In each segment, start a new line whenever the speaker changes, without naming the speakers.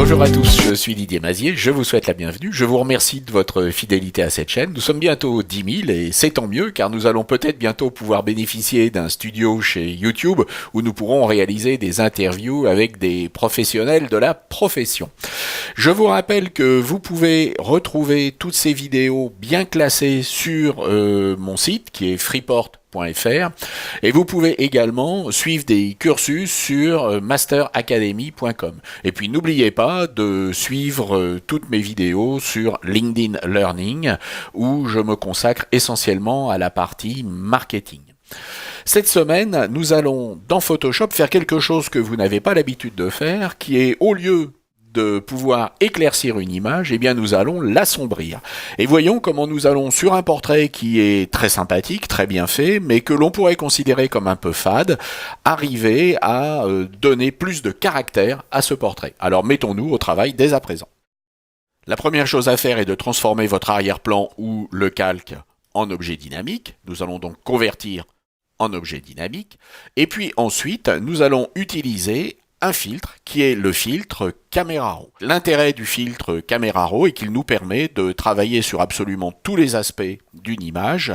Bonjour à tous, je suis Didier Mazier, je vous souhaite la bienvenue, je vous remercie de votre fidélité à cette chaîne. Nous sommes bientôt 10 000 et c'est tant mieux car nous allons peut-être bientôt pouvoir bénéficier d'un studio chez YouTube où nous pourrons réaliser des interviews avec des professionnels de la profession. Je vous rappelle que vous pouvez retrouver toutes ces vidéos bien classées sur mon site qui est freeport.fr et vous pouvez également suivre des cursus sur masteracademy.com. Et puis n'oubliez pas de suivre toutes mes vidéos sur LinkedIn Learning où je me consacre essentiellement à la partie marketing. Cette semaine, nous allons dans Photoshop faire quelque chose que vous n'avez pas l'habitude de faire, qui est au lieu de pouvoir éclaircir une image, eh bien nous allons l'assombrir. Et voyons comment nous allons sur un portrait qui est très sympathique, très bien fait, mais que l'on pourrait considérer comme un peu fade, arriver à donner plus de caractère à ce portrait. Alors mettons-nous au travail dès à présent. La première chose à faire est de transformer votre arrière-plan ou le calque en objet dynamique. Nous allons donc convertir en objet dynamique. Et puis ensuite, nous allons utiliser un filtre qui est le filtre Camera Raw. L'intérêt du filtre Camera Raw est qu'il nous permet de travailler sur absolument tous les aspects d'une image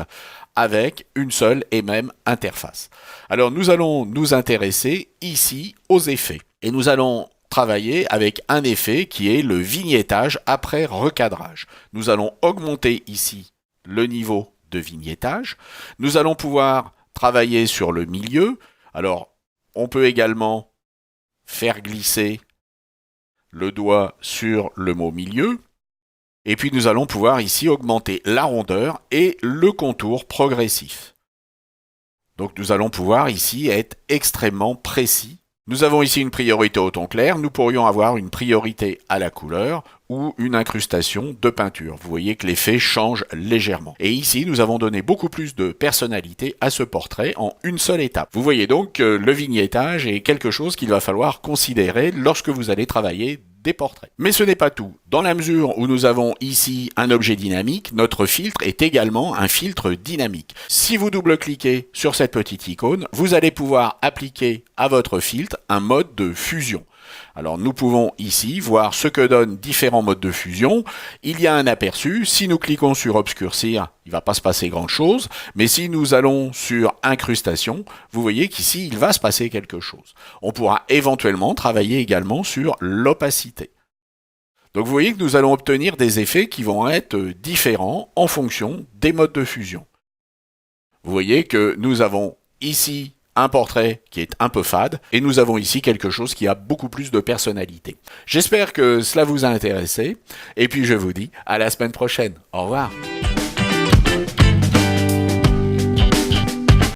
avec une seule et même interface. Alors nous allons nous intéresser ici aux effets et nous allons travailler avec un effet qui est le vignettage après recadrage. Nous allons augmenter ici le niveau de vignettage. Nous allons pouvoir travailler sur le milieu. Alors on peut également faire glisser le doigt sur le mot milieu. Et puis nous allons pouvoir ici augmenter la rondeur et le contour progressif. Donc nous allons pouvoir ici être extrêmement précis. Nous avons ici une priorité au ton clair, nous pourrions avoir une priorité à la couleur ou une incrustation de peinture. Vous voyez que l'effet change légèrement. Et ici, nous avons donné beaucoup plus de personnalité à ce portrait en une seule étape. Vous voyez donc que le vignettage est quelque chose qu'il va falloir considérer lorsque vous allez travailler des portraits. Mais ce n'est pas tout. Dans la mesure où nous avons ici un objet dynamique, notre filtre est également un filtre dynamique. Si vous double-cliquez sur cette petite icône, vous allez pouvoir appliquer à votre filtre un mode de fusion. Alors nous pouvons ici voir ce que donnent différents modes de fusion. Il y a un aperçu. Si nous cliquons sur obscurcir, il ne va pas se passer grand chose. Mais si nous allons sur incrustation, vous voyez qu'ici il va se passer quelque chose. On pourra éventuellement travailler également sur l'opacité. Donc vous voyez que nous allons obtenir des effets qui vont être différents en fonction des modes de fusion. Vous voyez que nous avons ici un portrait qui est un peu fade, et nous avons ici quelque chose qui a beaucoup plus de personnalité. J'espère que cela vous a intéressé, et puis je vous dis à la semaine prochaine. Au revoir.